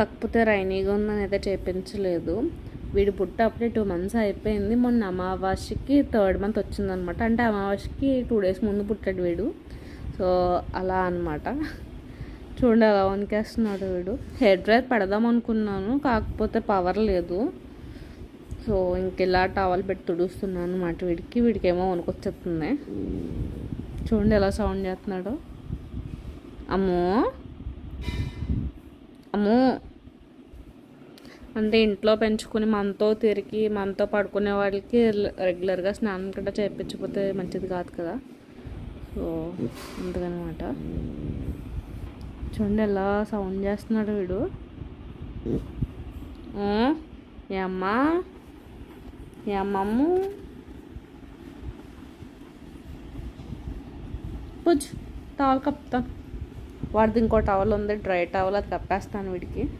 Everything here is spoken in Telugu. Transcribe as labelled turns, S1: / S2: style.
S1: కాకపోతే రైనీగా ఉందని అయితే చేయించలేదు. వీడి పుట్ట అప్పుడే 2 months అయిపోయింది. మొన్న అమావాస్యకి 3rd month వచ్చిందనమాట. అంటే అమావాస్యకి 2 days ముందు పుట్టాడు వీడు. సో అలా అనమాట. చూడండి అలా వణికేస్తున్నాడు వీడు. హెయిర్ డ్రైర్ పెడదాం అనుకున్నాను, కాకపోతే పవర్ లేదు. సో ఇంకెలా టవల్ పెట్టి తుడుస్తున్నాను అన్నమాట. వీడికేమో వణుకొచ్చేస్తుంది. చూడండి ఎలా సౌండ్ చేస్తున్నాడు. అమ్మో అమ్మో అంటే ఇంట్లో పెంచుకుని మనతో తిరిగి మనతో పడుకునే వాళ్ళకి రెగ్యులర్గా స్నానం కూడా చేయించకపోతే మంచిది కాదు కదా. సో అందుకనమాట. చూడండి ఎలా సౌండ్ చేస్తున్నాడు వీడు. ఏమ్మా ఏమ్మమ్ము పుజ్ టవల్ కప్పుతాను. వాడిది ఇంకో టవల్ ఉంది, డ్రై టవల్, అది కప్పేస్తాను వీడికి.